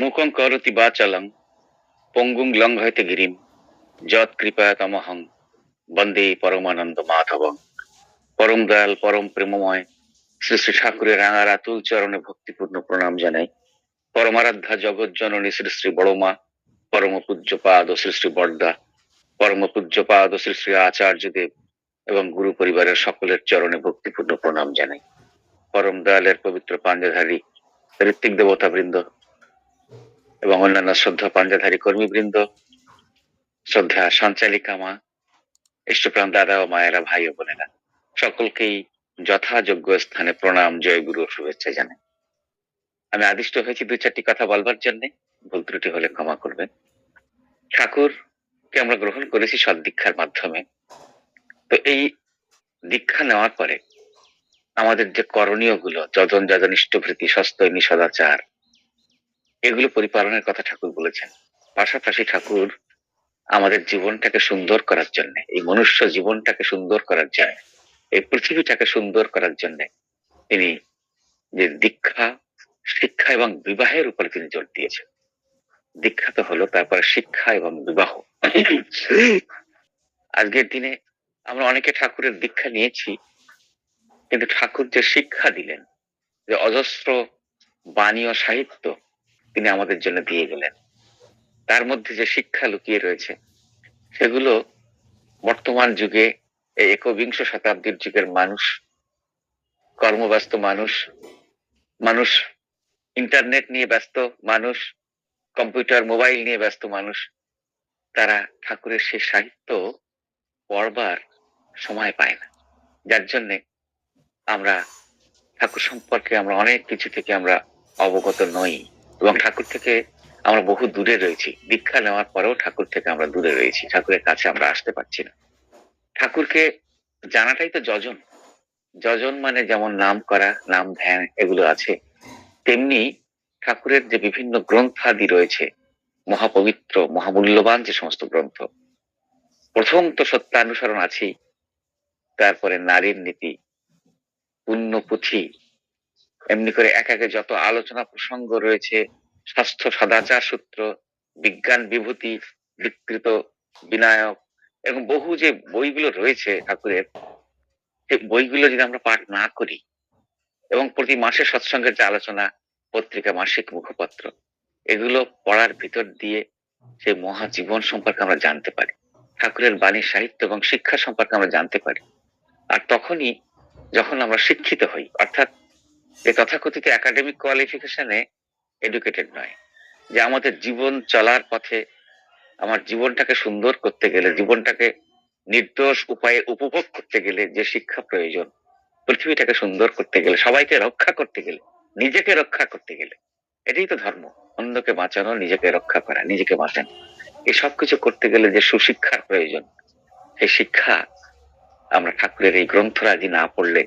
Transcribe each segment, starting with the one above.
মুখং করোতি বাচালং পঙ্গুং লঙ্ঘয়তে গিরিম যৎকৃপয়া তমহং বন্দে পরমানন্দ মাধবং। পরম দয়াল পরম প্রেমময় শ্রী শ্রী ঠাকুরের রাঙার আতুল চরণে ভক্তিপূর্ণ প্রণাম জানাই। পরমারাধ্যা জগৎ জননী শ্রী শ্রী বড়মা, পরম পূজ্যপাদ শ্রী শ্রী বড়দা, পরম পূজ্যপাদ শ্রী শ্রী আচার্যদেব এবং গুরু পরিবারের সকলের চরণে ভক্তিপূর্ণ প্রণাম জানাই। পরম দয়ালের পবিত্র পাঞ্জাধারী ঋত্বিক দেবতা বৃন্দ এবং অন্যান্য শ্রদ্ধা পাঞ্জাধারী কর্মীবৃন্দ, শ্রদ্ধা সঞ্চালিকা মা, ইষ্টপ্রাণ দাদা ও মায়েরা, ভাই ও বোনেরা, সকলকেই যথাযোগ্য স্থানে প্রণাম, জয় গুরু ও শুভেচ্ছা জানাই। আমি আদিষ্ট হয়েছি দুই চারটি কথা বলবার জন্য, ভুল ত্রুটি হলে ক্ষমা করবেন। ঠাকুরকে আমরা গ্রহণ করেছি সদ্দীক্ষার মাধ্যমে। তো এই দীক্ষা নেওয়ার পরে আমাদের যে করণীয় গুলো, যজন যজন ইষ্টভৃতি সস্তৈনী সদাচার, এগুলো পরিপালনের কথা ঠাকুর বলেছেন। পাশাপাশি ঠাকুর আমাদের জীবনটাকে সুন্দর করার জন্য, এই মনুষ্য জীবনটাকে সুন্দর করার জন্য, এই পৃথিবীটাকে সুন্দর করার জন্য তিনি যে দীক্ষা, শিক্ষা এবং বিবাহের উপরে তিনি জোর দিয়েছেন। দীক্ষা তো হলো, তারপরে শিক্ষা এবং বিবাহ। আজকের দিনে আমরা অনেকে ঠাকুরের দীক্ষা নিয়েছি, কিন্তু ঠাকুর যে শিক্ষা দিলেন, যে অজস্র বাণী ও সাহিত্য তিনি আমাদের জন্য দিয়ে গেলেন, তার মধ্যে যে শিক্ষা লুকিয়ে রয়েছে, সেগুলো বর্তমান যুগে, এই একবিংশ শতাব্দীর যুগের মানুষ, কর্মব্যস্ত মানুষ, মানুষ ইন্টারনেট নিয়ে ব্যস্ত মানুষ, কম্পিউটার মোবাইল নিয়ে ব্যস্ত মানুষ, তারা ঠাকুরের সেই সাহিত্য পড়বার সময় পায় না। যার জন্যে আমরা ঠাকুর সম্পর্কে আমরা অনেক কিছু থেকে আমরা অবগত নই, এবং ঠাকুর থেকে আমরা বহু দূরে রয়েছি। দীক্ষা নেওয়ার পরেও ঠাকুর থেকে আমরা দূরে রয়েছি, ঠাকুরের কাছে আমরা আসতে পারছি না। ঠাকুরকে জানাটাই তো যজন। যজন মানে যেমন নাম করা, নাম ধ্যান এগুলো আছে, তেমনি ঠাকুরের যে বিভিন্ন গ্রন্থাদি রয়েছে, মহাপবিত্র মহামূল্যবান যে সমস্ত গ্রন্থ, প্রথম তো সত্যানুসরণ আছেই, তারপরে নারীর নীতি, পুণ্যপুঁথি, এমনি করে এক একে যত আলোচনা প্রসঙ্গ রয়েছে, স্বাস্থ্য সদাচার সূত্র, বিজ্ঞান বিভূতি, বিকৃত বিনায়ক, এরকম বহু যে বইগুলো রয়েছে ঠাকুরের, সেই বইগুলো যদি আমরা পাঠ না করি, এবং প্রতি মাসে সৎসঙ্গের যে আলোচনা, পত্রিকা, মাসিক মুখপত্র, এগুলো পড়ার ভিতর দিয়ে সেই মহাজীবন সম্পর্কে আমরা জানতে পারি, ঠাকুরের বাণী, সাহিত্য এবং শিক্ষা সম্পর্কে আমরা জানতে পারি। আর তখনই যখন আমরা শিক্ষিত হই, অর্থাৎ এই তথাকথিত একাডেমিক কোয়ালিফিকেশনে এডুকেটেড নয়, যে আমাদের জীবন চলার পথে আমার জীবনটাকে সুন্দর করতে গেলে, জীবনটাকে নির্দোষ উপায়ে উপভোগ করতে গেলে যে শিক্ষা প্রয়োজন, পৃথিবীটাকে সুন্দর করতে গেলে, সবাইকে রক্ষা করতে গেলে, নিজেকে রক্ষা করতে গেলে, এটাই তো ধর্ম। অন্যকে বাঁচানো, নিজেকে রক্ষা করা, নিজেকে বাঁচানো, এই সবকিছু করতে গেলে যে সুশিক্ষার প্রয়োজন, সেই শিক্ষা আমরা ঠাকুরের এই গ্রন্থরাজি না পড়লে,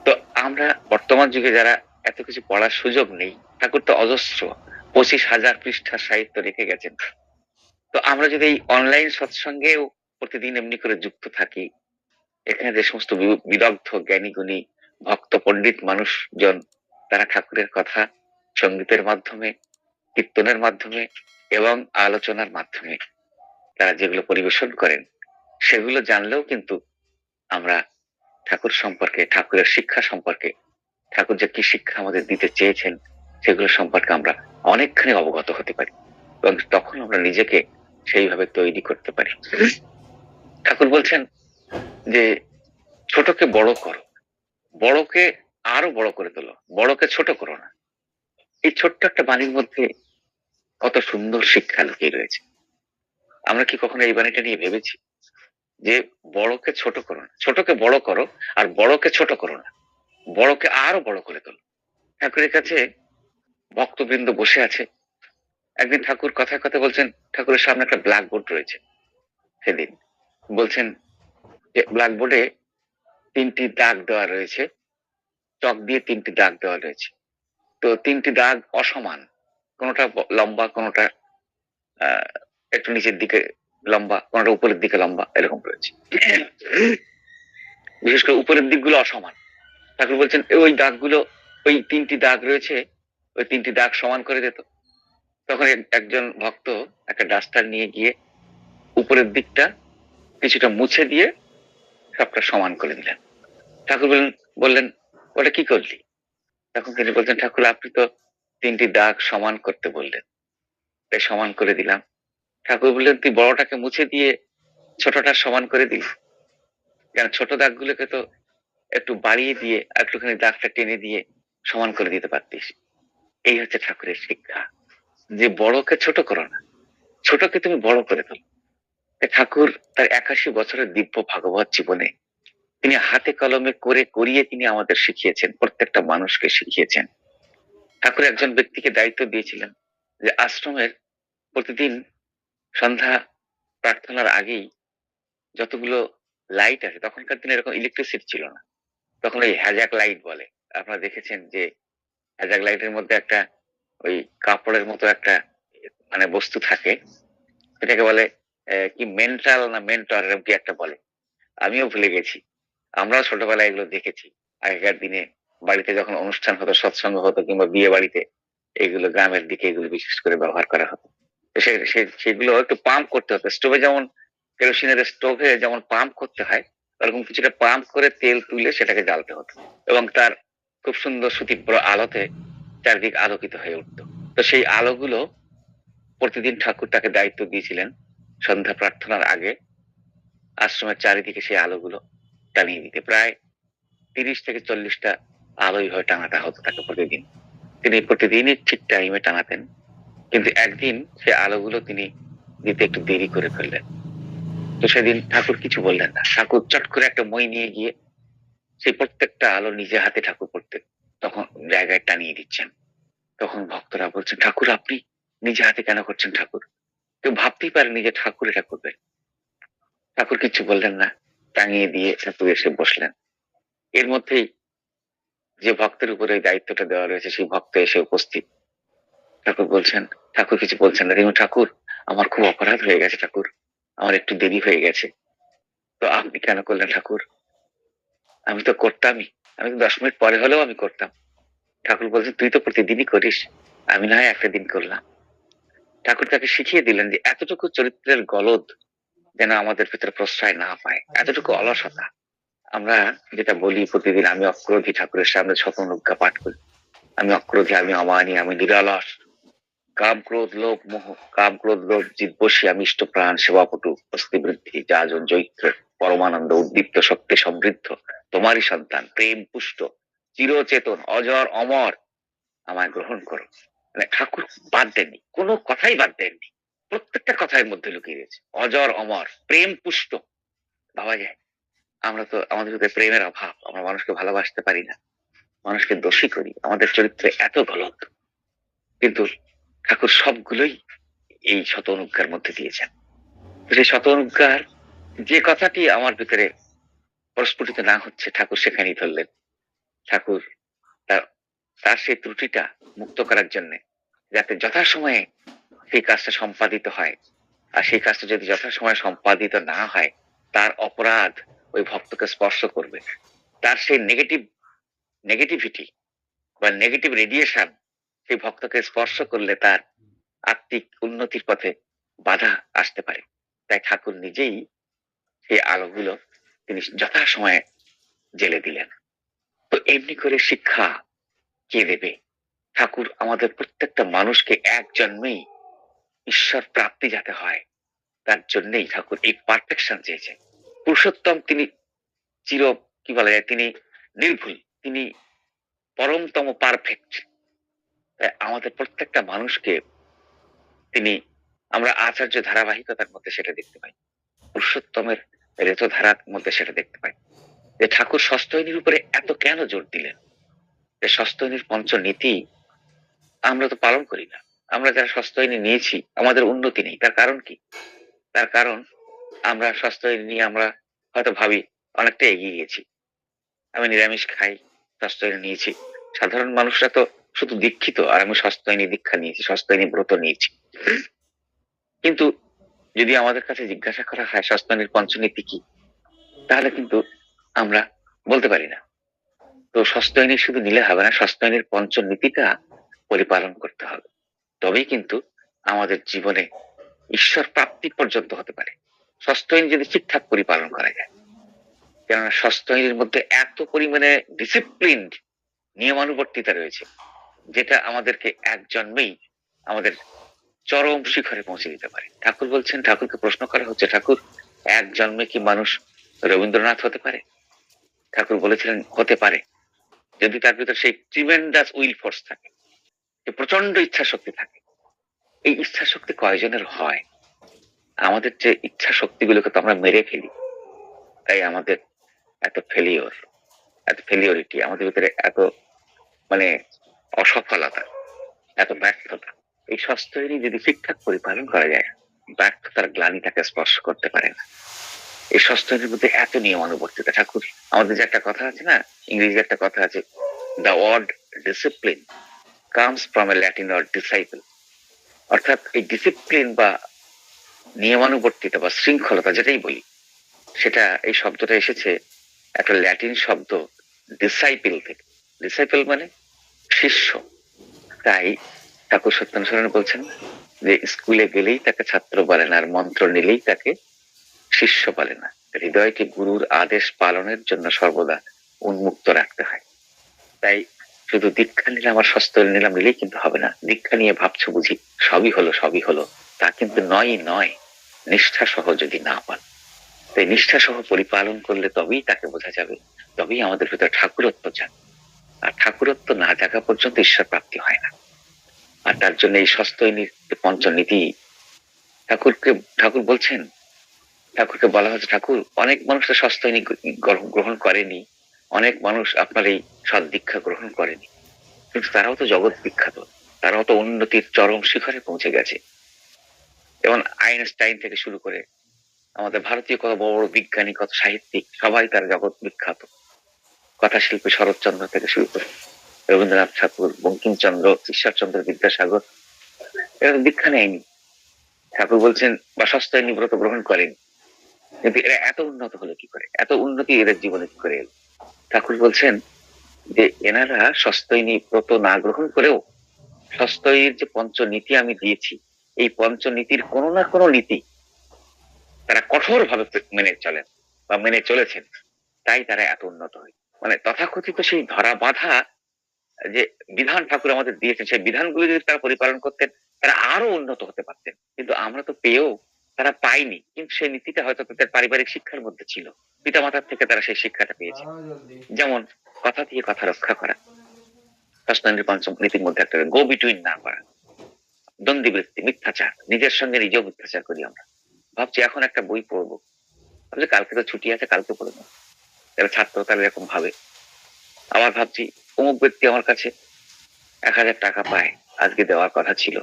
তো আমরা বর্তমান যুগে যারা এত কিছু পড়ার সুযোগ নেই, ঠাকুর তো অজস্র 25,000 পৃষ্ঠার সাহিত্য রেখে গেছেন। তো আমরা যদি এই অনলাইন সৎসঙ্গেও প্রতিদিন এমনি করে যুক্ত থাকি, এখানে যে সমস্ত বিদগ্ধ জ্ঞানী গুণী ভক্ত পণ্ডিত মানুষজন, তারা ঠাকুরের কথা সঙ্গীতের মাধ্যমে, কীর্তনের মাধ্যমে এবং আলোচনার মাধ্যমে তারা যেগুলো পরিবেশন করেন, সেগুলো জানলেও কিন্তু আমরা ঠাকুর সম্পর্কে, ঠাকুরের শিক্ষা সম্পর্কে, ঠাকুর যে কি শিক্ষা আমাদের দিতে চেয়েছেন, সেগুলো সম্পর্কে আমরা অনেকখানি অবগত হতে পারি, এবং তখন আমরা নিজেকে সেইভাবে তৈরি করতে পারি। ঠাকুর বলছেন যে ছোটকে বড় করো, বড়কে আরো বড় করে তোলো, বড়কে ছোট করো না। এই ছোট্ট একটা বাণীর মধ্যে কত সুন্দর শিক্ষা লুকিয়ে রয়েছে। আমরা কি কখনো এই বাণীটা নিয়ে ভেবেছি যে বড়কে ছোট করো না, ছোটকে বড় করো, আর বড়কে ছোট করো না, বড়কে আরো বড় করে তোলো। ঠাকুরের কাছে ভক্তবৃন্দ বসে আছে। একদিন ঠাকুর কথায় কথা বলছেন, ঠাকুরের সামনে একটা ব্ল্যাকবোর্ড রয়েছে। সেদিন বলছেন যে ব্ল্যাকবোর্ডে 3টি দাগ দেওয়া রয়েছে, চক দিয়ে 3টি দাগ দেওয়া রয়েছে। তো 3টি দাগ অসমান, কোনোটা লম্বা, কোনোটা একটু নিচের দিকে লম্বা, কোনোটা উপরের দিকে লম্বা, এরকম রয়েছে। বিশেষ করে উপরের দিকগুলো অসমান। ঠাকুর বলছেন ওই দাগগুলো, ওই 3টি দাগ রয়েছে, ওই 3টি দাগ সমান করে দিত। তখন একজন ভক্ত একটা ডাস্টার নিয়ে গিয়ে উপরের দিকটা কিছুটা মুছে দিয়ে সবটা সমান করে দিলেন। ঠাকুর বললেন ওটা কি করলি? তখন তিনি বলছেন, ঠাকুর আপনি তো 3টি দাগ সমান করতে বললেন, তাই সমান করে দিলাম। ঠাকুর বললেন, তুই বড়টাকে মুছে দিয়ে ছোটটা সমান করে দিলি কেন? ছোট দাগগুলোকে তো একটু বাড়িয়ে দিয়ে একটুখানি দাগটা টেনে দিয়ে সমান করে দিতে পারতিস। এই হচ্ছে ঠাকুরের শিক্ষা, যে বড়কে ছোট করো না, ছোটকে তুমি বড় করে তোলো। ঠাকুর তার 81 বছরের দিব্য ভাগবত জীবনে তিনি হাতে কলমে করে করিয়ে তিনি আমাদের শিখিয়েছেন, প্রত্যেকটা মানুষকে শিখিয়েছেন। ঠাকুর একজন ব্যক্তিকে দায়িত্ব দিয়েছিলেন যে আশ্রমের প্রতিদিন সন্ধ্যা প্রার্থনার আগেই যতগুলো লাইট আছে, তখনকার দিনে এরকম ইলেকট্রিসিটি ছিল না, তখন ওই হ্যাজাক লাইট বলে, আপনারা দেখেছেন যে হ্যাজাক লাইটের মধ্যে একটা ওই কাপড়ের মতো একটা মানে বস্তু থাকে, এটাকে বলে কি মেন্টাল না মেন্টর এরকম কি একটা বলে, আমিও ভুলে গেছি। আমরাও ছোটবেলায় এগুলো দেখেছি। আগেকার দিনে বাড়িতে যখন অনুষ্ঠান হতো, সৎসঙ্গ হতো কিংবা বিয়ে বাড়িতে এগুলো গ্রামের দিকে এগুলো বিশেষ করে ব্যবহার করা হতো। তো সেগুলো একটু পাম্প করতে হতো। স্টোভে যেমন কেরোসিনের স্টোভে যেমন পাম্প করতে হয়, ওরকম কিছুটা পাম্প করে তেল তুলে সেটাকে জ্বালতে হতো এবং তার খুব সুন্দর সুতীব্র আলোতে চারদিক আলোকিত হয়ে উঠতো। তো সেই আলোগুলো প্রতিদিন ঠাকুর তাকে দায়িত্ব দিয়েছিলেন সন্ধ্যা প্রার্থনার আগে আশ্রমের চারিদিকে সেই আলোগুলো টানিয়ে দিতে। প্রায় 30 থেকে 40টা আলো এইভাবে টানাতে হতো তাকে প্রতিদিন। তিনি প্রতিদিনই ঠিক টাইমে টানাতেন, কিন্তু একদিন সে আলোগুলো তিনি দিতে একটু দেরি করে ফেললেন। তো সেদিন ঠাকুর কিছু বললেন না, ঠাকুর চট করে একটা মই নিয়ে গিয়ে সেই প্রত্যেকটা আলো নিজে হাতে ঠাকুর প্রত্যেক তখন জায়গায় টানিয়ে দিচ্ছেন। তখন ভক্তরা বলছেন, ঠাকুর আপনি নিজে হাতে কেন করছেন? ঠাকুর কেউ ভাবতেই পারেনি যে ঠাকুর এটা করবেন। ঠাকুর কিছু বললেন না, টাঙিয়ে দিয়ে ঠাকুর এসে বসলেন। এর মধ্যেই যে ভক্তের উপরে এই দায়িত্বটা দেওয়া রয়েছে সেই ভক্ত এসে উপস্থিত। ঠাকুর বলছেন, ঠাকুর কিছু বলছেন না, কিন্তু ঠাকুর আমার খুব অপরাধ হয়ে গেছে ঠাকুর, আমার একটু দেরি হয়ে গেছে। তো আপনি কেন করলেন ঠাকুর? আমি তো করতামই, আমি তো 10 মিনিট পরে হলেও আমি করতাম। ঠাকুর বলছেন, তুই তো প্রতিদিনই করিস, আমি না হয় একটা দিন করলাম। ঠাকুর তাকে শিখিয়ে দিলেন যে এতটুকু চরিত্রের গলদ যেন আমাদের ভিতরে প্রশ্রয় না পায়, এতটুকু অলসতা। আমরা যেটা বলি প্রতিদিন, আমি অক্রোধী, ঠাকুরের সামনে শতনুজ্ঞা পাঠ করি, আমি অক্রোধী, আমি অমানী, আমি নিরালস, কাম ক্রোধ লোভ মোহ, কাম ক্রোধ লোভ জিতবসী, আমি ইষ্ট প্রাণ সেবাপটু, অস্থি বৃদ্ধি যাজন জৈত্রের পরমানন্দ উদ্দীপ্ত শক্তি সমৃদ্ধ, তোমারই সন্তান, প্রেম পুষ্ট, চিরচেতন, অজর অমর, আমায় গ্রহণ করো। মানে ঠাকুর বাদ দেননি, কোনো কথাই বাদ দেননি, প্রত্যেকটা কথার মধ্যে লুকিয়ে রয়েছে অজর অমর, প্রেম পুষ্ট। ভাবা যায় আমরা তো আমাদের ভিতরে প্রেমের অভাব, আমরা মানুষকে ভালোবাসতে পারি না, মানুষকে দোষী করি, আমাদের চরিত্রে এত গলত, কিন্তু ঠাকুর সবগুলোই এই শত অনুজ্ঞার মধ্যে দিয়েছেন। তো সেই শত অনুজ্ঞার যে কথাটি আমার ভিতরে প্রস্ফুটিত না হচ্ছে, ঠাকুর সেখানেই ধরলেন। ঠাকুর তার তার সেই ত্রুটিটা মুক্ত করার জন্য, যাতে যথাসময়ে সেই কাজটা সম্পাদিত হয়, আর সেই কাজটা যদি যথাসময়ে সম্পাদিত না হয়, তার অপরাধ ওই ভক্তকে স্পর্শ করবে, তার সেই নেগেটিভিটি বা নেগেটিভ রেডিয়েশন সেই ভক্তকে স্পর্শ করলে তার আত্মিক উন্নতির পথে বাধা আসতে পারে। তাই ঠাকুর নিজেই সেই আলোগুলো তিনি যথাসময়ে জেলে দিলেন। তো এমনি করে শিক্ষা কে দেবে? ঠাকুর আমাদের প্রত্যেকটা মানুষকে এক জন্মেই ঈশ্বর প্রাপ্তি যাতে হয়, তার জন্যই ঠাকুর এই পারফেকশন চেয়েছেন। পুরুষোত্তম তিনি চির কি বলা যায়, তিনি নির্ভুল, তিনি পরমতম পারফেক্ট। আমাদের প্রত্যেকটা মানুষকে তিনি, আমরা আচার্য ধারাবাহিকতার মধ্যে সেটা দেখতে পাই, পুরুষোত্তমের রেতধারার মধ্যে সেটা দেখতে পাই, যে ঠাকুর সস্তয়নীর উপরে এত কেন জোর দিলেন, যে সস্তয়নীর পঞ্চনীতি আমরা তো পালন করি না। আমরা যারা সস্তয়নী নিয়েছি আমাদের উন্নতি নেই, তার কারণ কি? তার কারণ আমরা সস্তয়নী নিয়ে আমরা হয়তো ভাবি অনেকটা এগিয়ে গেছি, আমি নিরামিষ খাই, সস্তয়নী নিয়েছি। সাধারণ মানুষরা তো শুধু দীক্ষিত, আর আমি সস্তয়নী দীক্ষা নিয়েছি, সস্তয়নী ব্রত নিয়েছি। কিন্তু যদি আমাদের কাছে জিজ্ঞাসা করা হয় সস্তয়নীর পঞ্চনীতি কি, তাহলে কিন্তু আমরা বলতে পারি না। তো সস্তয়নী শুধু নিলে হবে না, সস্তয়নীর পঞ্চনীতিটা পরিপালন করতে হবে, তবেই কিন্তু আমাদের জীবনে ঈশ্বর প্রাপ্তি পর্যন্ত হতে পারে, ষষ্ঠহীন যদি ঠিকঠাক পরিপালন করা যায়। কেননা ষষ্ঠহীনের মধ্যে এত পরিমাণে ডিসিপ্লিন, নিয়মানুবর্তিতা রয়েছে, যেটা আমাদেরকে এক জন্মেই আমাদের চরম শিখরে পৌঁছে দিতে পারে। ঠাকুর বলছেন, ঠাকুরকে প্রশ্ন করা হচ্ছে, ঠাকুর এক জন্মে কি মানুষ রবীন্দ্রনাথ হতে পারে? ঠাকুর বলেছিলেন হতে পারে, যদি তার ভিতর সেই ট্রিমেন্ডাস উইল ফোর্স থাকে, যে প্রচন্ড ইচ্ছা শক্তি থাকে। এই ইচ্ছা শক্তি কয়জনের হয়? আমাদের যে ইচ্ছা শক্তিগুলোকে তো আমরা মেরে ফেলি, তাই আমাদের এত ফেলিওর, এত ফেলিওরিটি আমাদের ভিতরে, এত মানে অসফলতা, এত ব্যর্থতা। এই স্বাস্থ্যহীনী যদি ঠিকঠাক পরিপালন করা যায়, ব্যর্থতার গ্লানি তাকে স্পর্শ করতে পারে না। এই স্বাস্থ্যহীনের মধ্যে এত নিয়মানুবর্তিতা। ঠাকুর আমাদের যে একটা কথা আছে না, ইংরেজি একটা কথা আছে, the word discipline comes from a Latin word disciple. অর্থাৎ এই ডিসিপ্লিন বা নিয়মানুবর্তিতা বা শৃঙ্খলতা যেটাই বলি, সেটা এই শব্দটা এসেছে একটা ল্যাটিন শব্দ ডিসাইপল থেকে। ডিসাইপল মানে শিষ্য। তাই ঠাকুর সত্যানুসরণ বলছেন যে স্কুলে গেলেই তাকে ছাত্র বলে না, আর মন্ত্র নিলেই তাকে শিষ্য বলে না। হৃদয়কে গুরুর আদেশ পালনের জন্য সর্বদা উন্মুক্ত রাখতে হয়। তাই শুধু দীক্ষা নিলে আমার স্বস্থ নিলাম নিলেই কিন্তু হবে না। দীক্ষা নিয়ে ভাবছো বুঝি সবই হলো সবই হলো, তা কিন্তু নয়। নিষ্ঠা সহ যদি না পান, তাই নিষ্ঠা সহ পরিপালন করলে তবেই তাকে বোঝা যাবে, তবেই আমাদের ভিতরে ঠাকুরত্ব জাগে। আর ঠাকুরত্ব না জাগা পর্যন্ত ঈশ্বর প্রাপ্তি হয় না। আর তার জন্য এই সস্তৈনীর পঞ্চনীতি ঠাকুর বলছেন, ঠাকুরকে বলা হচ্ছে, ঠাকুর অনেক মানুষ তো সস্তৈনী গ্রহণ করেনি, অনেক মানুষ আপনার এই সৎ দীক্ষা গ্রহণ করেনি, কিন্তু তারাও তো জগৎ বিখ্যাত, তারাও তো উন্নতির চরম শিখরে পৌঁছে গেছে। যেমন আইনস্টাইন থেকে শুরু করে আমাদের ভারতীয় কত বড় বড় বিজ্ঞানী, কত সাহিত্যিক, সবাই তার জগৎ বিখ্যাত। কথা শিল্পী শরৎচন্দ্র থেকে শুরু করে রবীন্দ্রনাথ ঠাকুর, বঙ্কিমচন্দ্র, ঈশ্বরচন্দ্র বিদ্যাসাগর, এরা দীক্ষা নেয়নি। ঠাকুর বলছেন বা সস্তায়নী ব্রত গ্রহণ করেন, কিন্তু এরা এত উন্নত হলো কি করে, এত উন্নতি এদের জীবনে কি করে এলো? ঠাকুর বলছেন যে এনারা সস্তায়নী ব্রত না গ্রহণ করেও সস্তায়ীর যে পঞ্চনীতি আমি দিয়েছি, এই পঞ্চনীতির কোনো না কোনো নীতি তারা কঠোর ভাবে মেনে চলেন বা মেনে চলেছেন, তাই তারা এত উন্নত হয়। মানে তথাকথিত সেই ধরা বাঁধা যে বিধান ঠাকুর আমাদের দিয়েছেন, সেই বিধানগুলি যদি তারা পরিপালন করতেন, তারা আরো উন্নত হতে পারতেন। কিন্তু আমরা তো পেয়েও তারা পায়নি, কিন্তু সেই নীতিটা হয়তো তাদের পারিবারিক শিক্ষার মধ্যে ছিল, পিতা মাতার থেকে তারা সেই শিক্ষাটা পেয়েছে। যেমন কথা দিয়ে কথা রক্ষা করা, সস্তানের পঞ্চম নীতির মধ্যে একটা গো বিটুইন না করা, দ্বন্দ্ববৃত্তি, মিথ্যাচার, নিজের সঙ্গে নিজেও মিথ্যাচার করি আমরা। ভাবছি এখন একটা বই পড়বো, ভাবছি কালকে তো ছুটি আছে, কালকে পড়বো, যারা ছাত্র তারা এরকম ভাবে। আবার ভাবছি অমুক ব্যক্তি আমার কাছে 1,000 টাকা পায়, আজকে দেওয়ার কথা ছিল,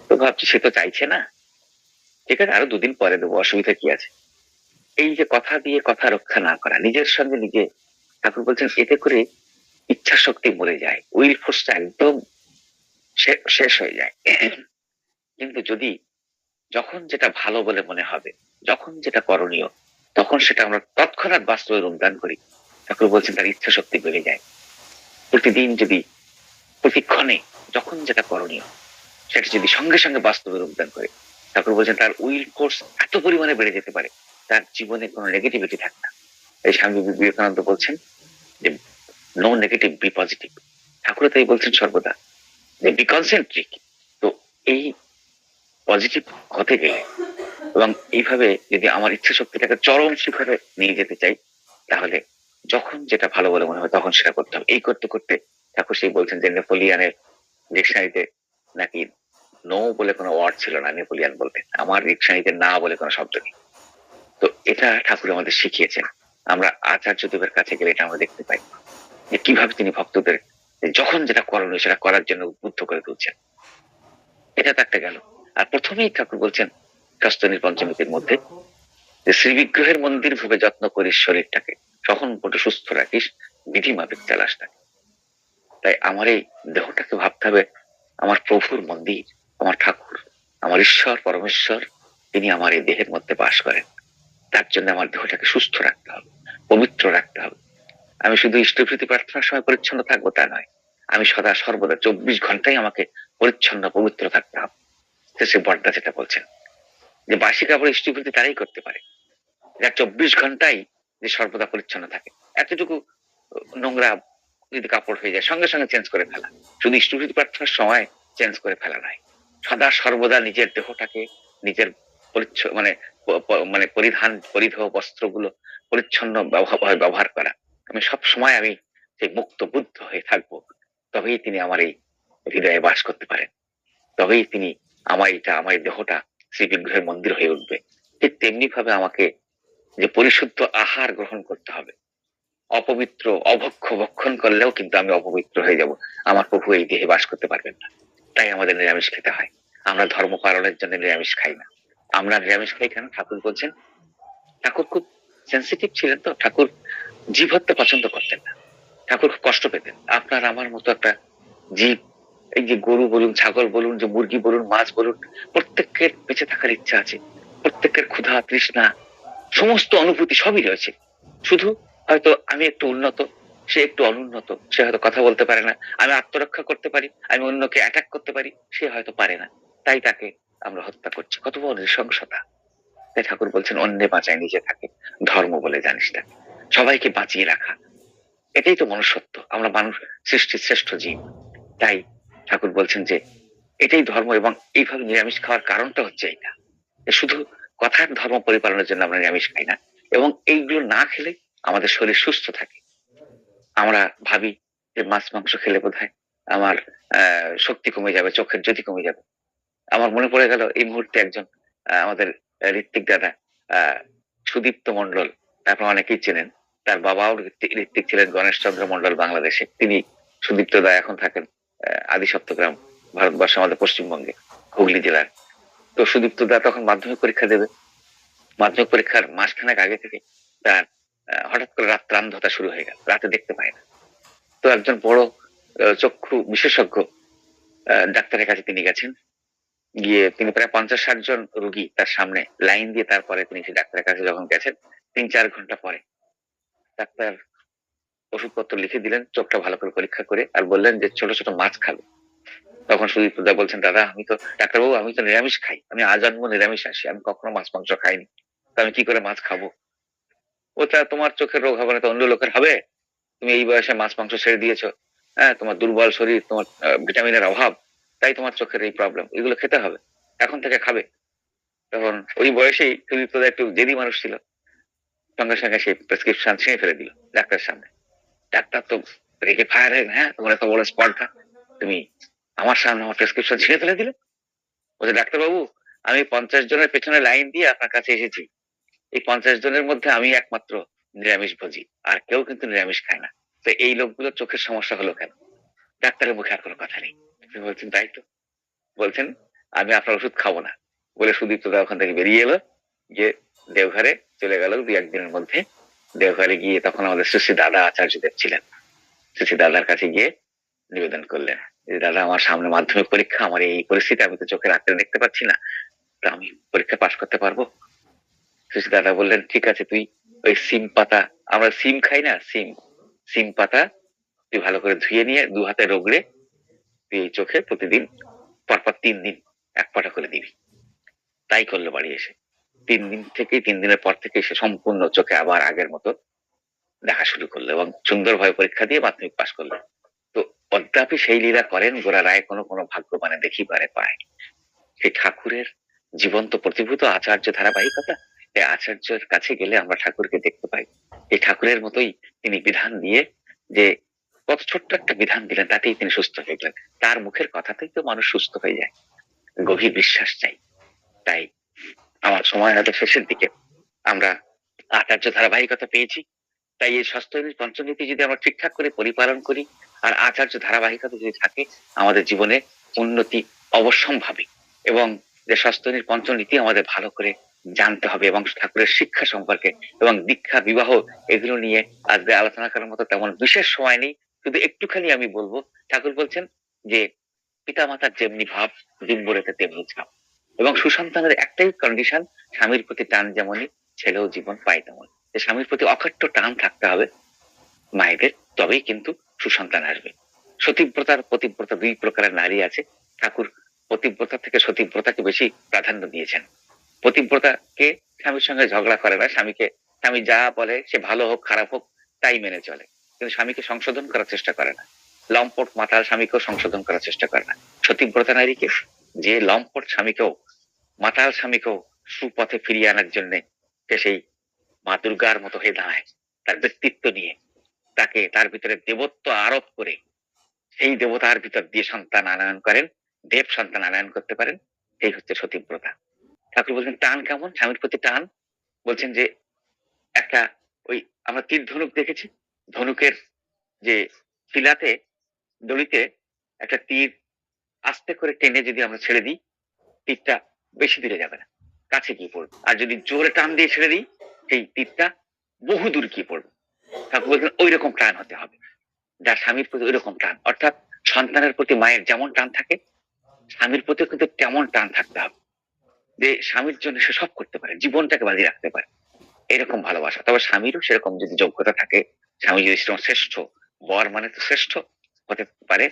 তো ভাবছি সে তো চাইছে না, ঠিক আছে আরো 2 দিন পরে দেবো, অসুবিধা কি আছে। এই যে কথা দিয়ে কথা রক্ষা না করা, নিজের সঙ্গে নিজে, ঠাকুর বলছেন এতে করে ইচ্ছা শক্তি মরে যায়, উইল ফোর্সটা একদম শেষ হয়ে যায়। কিন্তু যদি যখন যেটা ভালো বলে মনে হবে, যখন যেটা করণীয়, তখন সেটা আমরা তৎক্ষণাৎ বাস্তবে রূপদান করি, ঠাকুর বলছেন তার ইচ্ছা শক্তি বেড়ে যায়। প্রতিদিন যদি, প্রতিক্ষণে যখন যেটা করণীয় সেটা যদি সঙ্গে সঙ্গে বাস্তবে রূপদান করে, ঠাকুর বলছেন তার উইল ফোর্স এত পরিমাণে বেড়ে যেতে পারে, তার জীবনে কোনো নেগেটিভিটি থাকে না। এই স্বামী বিবেকানন্দ বলছেন যে নো নেগেটিভ, বি পজিটিভ। ঠাকুর তাই বলছেন সর্বদা যে বি কনসেন্ট্রিক। তো এই পজিটিভ হতে গেলে এবং এইভাবে যদি আমার ইচ্ছা শক্তিটাকে চরম শিখরে নিয়ে যেতে চাই, তাহলে যখন যেটা ভালো বলে মনে হয় তখন সেটা করতে হবে। এই করতে করতে ঠাকুর সেই বলছেন যে নেপোলিয়ানের ডিকশনারিতে নাকি নো বলে কোনো ওয়ার্ড ছিল না, নেপোলিয়ান বলতেন, আমার ডিকশনারিতে না বলে কোনো শব্দ নেই। তো এটা ঠাকুর আমাদের শিখিয়েছেন। আমরা আচার্য দেবের কাছে গেলে এটা আমরা দেখতে পাই যে কিভাবে তিনি ভক্তদের যখন যেটা করণীয় সেটা করার জন্য উদ্বুদ্ধ করে তুলছেন। এটা তো একটা গেল। আর প্রথমেই ঠাকুর বলছেন ষষ্ঠনীর পঞ্চমীতির মধ্যে যে শ্রী বিগ্রহের মন্দির ভেবে যত্ন করিস শরীরটাকে, সখন পটে সুস্থ রাখিস, বিধি মাফিক চালাসটাকে। তাই আমার এই দেহটাকে ভাবতে হবে আমার প্রভুর মন্দির, আমার ঠাকুর, আমার ঈশ্বর পরমেশ্বর, তিনি আমার এই দেহের মধ্যে বাস করেন। তার জন্য আমার দেহটাকে সুস্থ রাখতে হবে, পবিত্র রাখতে হবে। আমি শুধু ইষ্টপ্রীতি প্রার্থনার সময় পরিচ্ছন্ন থাকবো তা নয়, আমি সদা সর্বদা 24 ঘন্টাই আমাকে পরিচ্ছন্ন পবিত্র থাকতে হবে। সে বর্দা যেটা বলছেন যে বাসি কাপড় ইস্ত্রি তারাই করতে পারে, যার 24 ঘন্টাই যে সর্বদা পরিচ্ছন্ন থাকে। এতটুকু নোংরা যদি কাপড় হয়ে যায় সঙ্গে সঙ্গে চেঞ্জ করে ফেলা, শুধু ইস্ত্রি প্রার্থনার সময় চেঞ্জ করে ফেলা নয়, সদা সর্বদা নিজের দেহটাকে নিজের মানে মানে পরিধেয় বস্ত্রগুলো পরিচ্ছন্ন ব্যবহার করা। আমি সব সময় আমি সেই মুক্ত বুদ্ধ হয়ে থাকবো, তবেই তিনি আমার এই হৃদয়ে বাস করতে পারেন, তবেই তিনি আমার এই দেহটা শ্রীবিগ্রহের মন্দির হয়ে উঠবে। ঠিক তেমনি ভাবে আমাকে যে পরিশুদ্ধ আহার গ্রহণ করতে হবে, অপবিত্র অভক্ষ ভক্ষণ করলেও কিন্তু আমি অপবিত্র হয়ে যাব, আমার প্রভু এই দেহে বাস করতে পারবেন না। তাই আমাদের নিরামিষ খেতে হয়। আমরা ধর্ম পালনের জন্য নিরামিষ খাই না। আমরা নিরামিষ খাই কেন? ঠাকুর বলছেন, ঠাকুর খুব সেন্সিটিভ ছিলেন, তো ঠাকুর জীব হত্যা পছন্দ করতেন না, ঠাকুর খুব কষ্ট পেতেন। আপনার আমার মতো একটা জীব, এই যে গরু বলুন, ছাগল বলুন, যে মুরগি বলুন, মাছ বলুন, প্রত্যেকের বেঁচে থাকার ইচ্ছা আছে, প্রত্যেকের ক্ষুধা তৃষ্ণা সমস্ত অনুভূতি সবই রয়েছে। শুধু হয়তো আমি একটু উন্নত, সে একটু অনুন্নত, সে হয়তো কথা বলতে পারে না, আমি আত্মরক্ষা করতে পারি, আমি অন্যকে অ্যাটাক করতে পারি, সে হয়তো পারে না, তাই তাকে আমরা হত্যা করছি। কত বড় নৃশংসতা! তাই ঠাকুর বলছেন অন্যে বাঁচায় নিজে থাকে, ধর্ম বলে জানিস না, সবাইকে বাঁচিয়ে রাখা, এটাই তো মনুষ্যত্ব। আমরা মানুষ সৃষ্টির শ্রেষ্ঠ জীব। তাই ঠাকুর বলছেন যে এটাই ধর্ম, এবং এইভাবে নিরামিষ খাওয়ার কারণটা হচ্ছে এইটা, শুধু কথার ধর্ম পরিপালনের জন্য আমরা নিরামিষ খাই না, এবং এইগুলো না খেলে আমাদের শরীর সুস্থ থাকে। আমরা ভাবি যে মাছ মাংস খেলে বোধহয় আমার শক্তি কমে যাবে, চোখের জ্যোতি কমে যাবে। আমার মনে পড়ে গেল এই মুহূর্তে একজন আমাদের ঋত্বিক দাদা, আহ সুদীপ্ত মন্ডল, তারপর অনেকেই চেনেন, তার বাবাও ঋত্বিক ছিলেন, গণেশ চন্দ্র মন্ডল বাংলাদেশে, তিনি সুদীপ্ত দা এখন থাকেন আদি সপ্তগ্রাম, ভারতবর্ষ, আমাদের পশ্চিমবঙ্গে হুগলি জেলার। তো সুদীপ্ত দা তখন মাধ্যমিক পরীক্ষা দেবে, মাধ্যমিক পরীক্ষার মাসখানেক আগে থেকে তার হঠাৎ করে রাত্রান্ধতা শুরু হয়ে গেল, রাতে দেখতে পায় না। তো একজন বড় চক্ষু বিশেষজ্ঞ ডাক্তারের কাছে তিনি গেছেন, গিয়ে তিনি প্রায় 50-60 জন রোগী তার সামনে লাইন দিয়ে, তারপরে তিনি সেই ডাক্তারের কাছে যখন গেছেন 3-4 ঘন্টা পরে ডাক্তার ওষুধপত্র লিখে দিলেন, চোখটা ভালো করে পরীক্ষা করে, আর বললেন যে ছোট ছোট মাছ খাবে। তখন সুদীপ্ত দা বলছেন, দাদা আমি তো, ডাক্তারবাবু আমি তো নিরামিষ খাই, আমি আজন্ম নিরামিষ আসি, আমি কখনো মাছ মাংস খাইনি, তো আমি কি করে মাছ খাবো? ওটা তোমার চোখের রোগ হবে না তো অন্য লোকের হবে? তুমি এই বয়সে মাছ মাংস ছেড়ে দিয়েছো, হ্যাঁ, তোমার দুর্বল শরীর, তোমার ভিটামিনের অভাব, তাই তোমার চোখের এই প্রবলেম, এগুলো খেতে হবে, এখন থেকে খাবে। তখন ওই বয়সেই সুদীপ্ত দা একটু জেদি মানুষ ছিল, সঙ্গে সঙ্গে সেই প্রেসক্রিপশন ছিঁড়ে ফেলে দিল ডাক্তারের সামনে। ডাক্তার তো রেগে ফায়ার হয়ে, হ্যাঁ তোমার এত বড় স্পর্ধা, তুমি আমার সামনে আমার প্রেসক্রিপশন ছিঁড়ে ফেলে দিলে? বলছে, ডাক্তারবাবু আমি 50 জনের পেছনে লাইন দিয়ে আপনার কাছে এসেছি, এই 50 জনের মধ্যে আমি একমাত্র নিরামিষ ভোজী, আর কেউ কিন্তু নিরামিষ খায় না, তো এই লোকগুলোর চোখের সমস্যা হলো কেন? ডাক্তারের মুখে আর কোনো কথা নেই। তিনি বলছেন, তাই তো, বলছেন আমি আপনার ওষুধ খাবো না, বলে সুদীপ্ত দা ওখান থেকে বেরিয়ে এলো, গিয়ে দেওঘরে চলে গেল 2-1 দিনের মধ্যে। দেওঘরে গিয়ে তখন আমাদের শ্রী দাদা আচার্যদেব ছিলেন, শ্রী দাদার কাছে গিয়ে নিবেদন করলেন যে দাদা আমার সামনে মাধ্যমিক পরীক্ষা, আমার এই পরিস্থিতি, আমি তো চোখে রাত্রে দেখতে পাচ্ছি না, তা আমি পরীক্ষা পাশ করতে পারবো? শ্রী দাদা বললেন, ঠিক আছে, তুই ওই সিম পাতা, আমরা সিম খাই না, সিম, সিম পাতা তুই ভালো করে ধুয়ে নিয়ে 2 হাতে রগড়ে তুই এই চোখে প্রতিদিন পরপর 3 দিন 1 ফোঁটা করে দিবি। তাই করলো বাড়ি এসে। 3 দিনের পর থেকে সে সম্পূর্ণ চোখে আবার আগের মতো দেখা শুরু করলো, এবং সুন্দরভাবে পরীক্ষা দিয়ে মাধ্যমিক পাশ করলো। তো অদ্যাপি সেই লীলা করেন গোরা রায়, কোনো কোনো ভাগ্যবানে দেখিবারে পায়। সেই ঠাকুরের জীবন্ত প্রতিভূত আচার্য ধারাবাহিকতা, এই আচার্যের কাছে গেলে আমরা ঠাকুরকে দেখতে পাই। এই ঠাকুরের মতোই তিনি বিধান দিয়ে, যে কত ছোট্ট একটা বিধান দিলেন, তাতেই তিনি সুস্থ হয়ে গেলেন। তার মুখের কথাতেই তো মানুষ সুস্থ হয়ে যায়। গভীর বিশ্বাস চাই। তাই আমার সময় হয়তো শেষের দিকে, আমরা আচার্য ধারাবাহিকতা পেয়েছি, তাই এই ষষ্ঠনীতি পঞ্চনীতি যদি আমরা ঠিকঠাক করে পরিপালন করি, আর আচার্য ধারাবাহিকতা যদি থাকে, আমাদের জীবনে উন্নতি অবশ্যম্ভাবী। এবং যে ষষ্ঠনীতি পঞ্চনীতি আমাদের ভালো করে জানতে হবে, এবং ঠাকুরের শিক্ষা সম্পর্কে এবং দীক্ষা বিবাহ এগুলো নিয়ে আজকে আলোচনা করার মতো তেমন বিশেষ সময় নেই, শুধু একটুখানি আমি বলবো, ঠাকুর বলছেন যে পিতা মাতার যেমনি ভাব ডিম্বরেতে তেমনি ছাপ, এবং সুসন্তানের একটাই কন্ডিশন, স্বামীর প্রতি টান যেমনই ছেলেও জীবন পায় তেমন, যে স্বামীর প্রতি অকট্ট টান থাকতে হবে মায়েদের, তবেই কিন্তু সুসন্তান আসবে। সতীব্রতার পতিব্রতা 2 প্রকারের নারী আছে, ঠাকুর পতিব্রতা থেকে সতীব্রতাকে বেশি প্রাধান্য দিয়েছেন। পতিব্রতাকে স্বামীর সঙ্গে ঝগড়া করে না, স্বামী যা বলে সে ভালো হোক খারাপ হোক তাই মেনে চলে, কিন্তু স্বামীকে সংশোধন করার চেষ্টা করে না। লম্পট মাতাল স্বামীকেও সংশোধন করার চেষ্টা করে না। সতীব্রতা নারীকে যে লম্পট স্বামীকেও, মাতাল স্বামীকেও সুপথে ফিরিয়ে আনার জন্য সে সেই মা দুর্গার মতো হয়ে দাঁড়ায়, তার ব্যক্তিত্ব নিয়ে তাকে তার ভিতরে দেবত্ব আরোপ করে সেই দেবতার ভিতর দিয়ে সন্তান আনয়ন করেন, দেব সন্তান আনয়ন করতে পারেন। এই হচ্ছে সতীব্রতা। ঠাকুর বলছেন টান কেমন, স্বামীর প্রতি টান, বলছেন যে একটা ওই আমরা তীর ধনুক দেখেছি, ধনুকের যে শিলাতে দড়িতে একটা তীর আস্তে করে টেনে যদি আমরা ছেড়ে দিই, তীরটা বেশি দূরে যাবে না, কাছে গিয়ে পড়বে। আর যদি জোরে টান দিয়ে ছেড়ে দিই, সেই তীরটা বহু দূর গিয়ে পড়বে। ঠাকুর বলছেন ওই রকম টান হতে হবে, যার স্বামীর প্রতি ওই রকম টান, অর্থাৎ সন্তানের প্রতি মায়ের যেমন টান থাকে, স্বামীর প্রতিও কিন্তু তেমন টান থাকতে হবে, যে স্বামীর জন্য সে সব করতে পারে, জীবনটাকে বাজি রাখতে পারে, এরকম ভালোবাসা। তবে স্বামীরও সেরকম যদি যোগ্যতা থাকে, স্বামী যদি সেরকম শ্রেষ্ঠ বর মানে তো শ্রেষ্ঠ হতে পারে,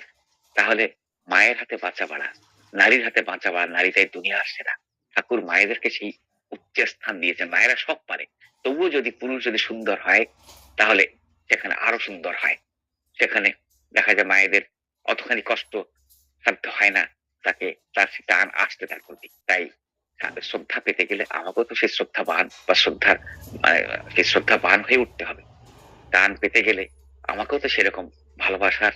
তাহলে মায়ের হাতে বাঁচা বাড়া, নারীর হাতে বাঁচা বাড়া, নারীটাই দুনিয়া আসছে না। ঠাকুর মায়েদেরকে সেই উচ্চ স্থান দিয়েছেন, মায়েরা সব পারে, তবুও যদি পুরুষ যদি সুন্দর হয় তাহলে সেখানে আরো সুন্দর হয়, সেখানে দেখা যায় মায়েদের অতখানি কষ্ট সাধ্য হয় না তাকে, তার সে টান আসতে তার প্রতি। তাই তাদের শ্রদ্ধা পেতে গেলে আমাকেও তো সেই শ্রদ্ধাবান বা শ্রদ্ধার মানে সেই শ্রদ্ধাবান হয়ে উঠতে হবে। টান পেতে গেলে আমাকেও তো সেরকম ভালোবাসার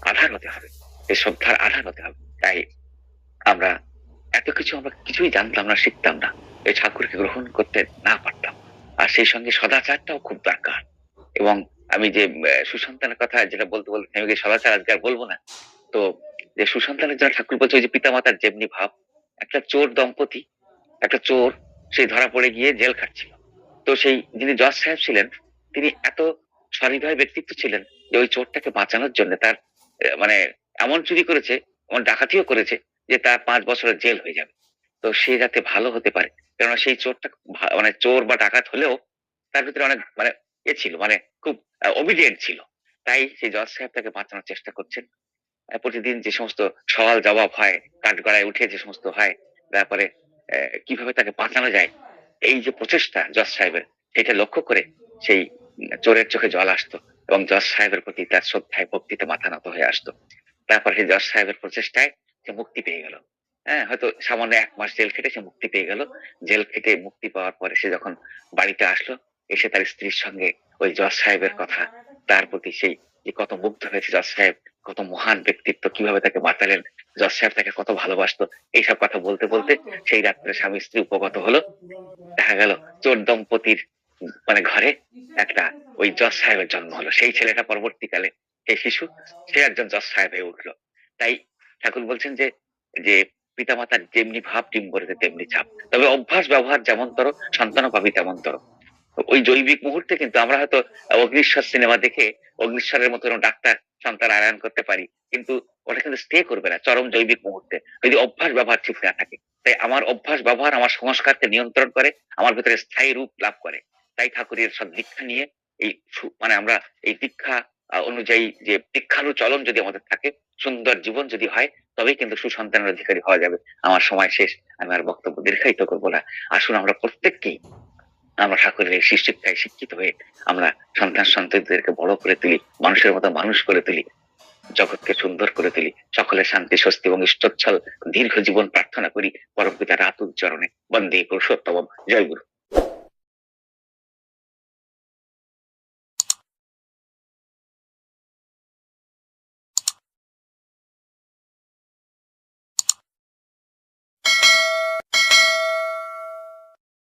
আধার হতে হবে, এই শ্রদ্ধার আধার হতে হবে। তাই আমরা এত কিছু আমরা কিছুই জানতাম না, শিখতাম না, এই ঠাকুরকে গ্রহণ করতে না পারতাম। আর সেই সঙ্গে সদাচারটাও খুব দরকার। এবং আমি যে সুসন্তানের কথা যেটা বলতে বলতে আমি সদাচার আজকে আর বলবো না। তো যে সুসন্তানের জন্য ঠাকুর বলছে ওই যে পিতামাতার যেমনি ভাব, একটা চোর দম্পতি, একটা চোর সেই ধরা পড়ে গিয়ে জেল খাটছিল। তো সেই যিনি জজ সাহেব ছিলেন, তিনি এত সহৃদয় ব্যক্তিত্ব ছিলেন যে ওই চোরটাকে বাঁচানোর জন্য তার মানে এমন চুরি করেছে, এমন ডাকাতিও করেছে যে তার 5 বছরের জেল হয়ে যাবে। তো সে যাতে ভালো হতে পারে, কেননা সেই চোরটা মানে চোর বা ডাকাত হলেও তার ভিতরে অনেক মানে ছিল, মানে খুব ওবিডিয়েন্ট ছিল। তাই সেই জজ সাহেব তাকে বাঁচানোর চেষ্টা করছেন। প্রতিদিন যে সমস্ত সওয়াল জবাব হয়, কাঠগড়ায় উঠে যে সমস্ত হয়, তারপরে কিভাবে তাকে বাঁচানো যায়, এই যে প্রচেষ্টা জজ সাহেবের, সেটা লক্ষ্য করে সেই চোরের চোখে জল আসতো এবং জজ সাহেবের প্রতি তার শ্রদ্ধায় ভক্তিতে মাথা নত হয়ে আসতো। তারপরে সেই জজ সাহেবের প্রচেষ্টায় সে মুক্তি পেয়ে গেল। হ্যাঁ, হয়তো সামান্য 1 মাস জেল খেটে সে মুক্তি পেয়ে গেল। জেল খেটে মুক্তি পাওয়ার পরে সে যখন বাড়িতে আসলো, এসে তার স্ত্রীর সঙ্গে ওই জজ সাহেবের কথা, তার প্রতি সেই যে কত মুগ্ধ হয়েছে জজ সাহেব, কত মহান ব্যক্তিত্ব, কিভাবে তাকে বাঁচালেন, জজ সাহেব তাকে কত ভালোবাসতো, এইসব কথা বলতে বলতে সেই রাত্রে স্বামী স্ত্রী উপগত হলো। দেখা গেল চোর দম্পতির মানে ঘরে একটা ওই জজ সাহেবের জন্ম হলো। সেই ছেলেটা পরবর্তীকালে, সেই শিশু, সে একজন জজ সাহেব হয়ে উঠলো। তাই ঠাকুর বলছেন যে যে পিতামাতার যেমনি ভাব ডিম্বরেতে তেমনি ছাপ, তবে অভ্যাস ব্যবহার যেমন তর সন্তানও পাবি তেমন তর। ওই জৈবিক মুহূর্তে কিন্তু আমরা হয়তো অগ্নিশ্বর সিনেমা দেখে অগ্নিশ্বরের মতো ডাক্তার সন্তান আনয়ন করতে পারি, কিন্তু ওটা কিন্তু স্টে করবে না চরম জৈবিক মুহূর্তে, যদি অভ্যাস ব্যবহার ঠিক না থাকে। তাই আমার অভ্যাস ব্যবহার আমার সংস্কারকে নিয়ন্ত্রণ করে, আমার ভিতরে স্থায়ী রূপ লাভ করে। তাই ঠাকুরের সব দীক্ষা নিয়ে এই মানে আমরা এই দীক্ষা অনুযায়ী যে দীক্ষানুচলন যদি আমাদের থাকে, সুন্দর জীবন যদি হয়, তবেই কিন্তু সুসন্তানের অধিকারী হওয়া যাবে। আমার সময় শেষ, আমি আর বক্তব্য দীর্ঘায়িত করবো না। আসুন আমরা প্রত্যেককেই আমরা ঠাকুরের এই শিক্ষায় শিক্ষিত হয়ে আমরা সন্তানদেরকে বড় করে তুলি, মানুষের মতো মানুষ করে তুলি, জগৎকে সুন্দর করে তুলি, সকলের শান্তি স্বস্তি এবং ইষ্টচ্ছল দীর্ঘ জীবন প্রার্থনা করি পরম পিতার আতুল চরণে। বন্দে পুরুষোত্তম। জয় গুরু।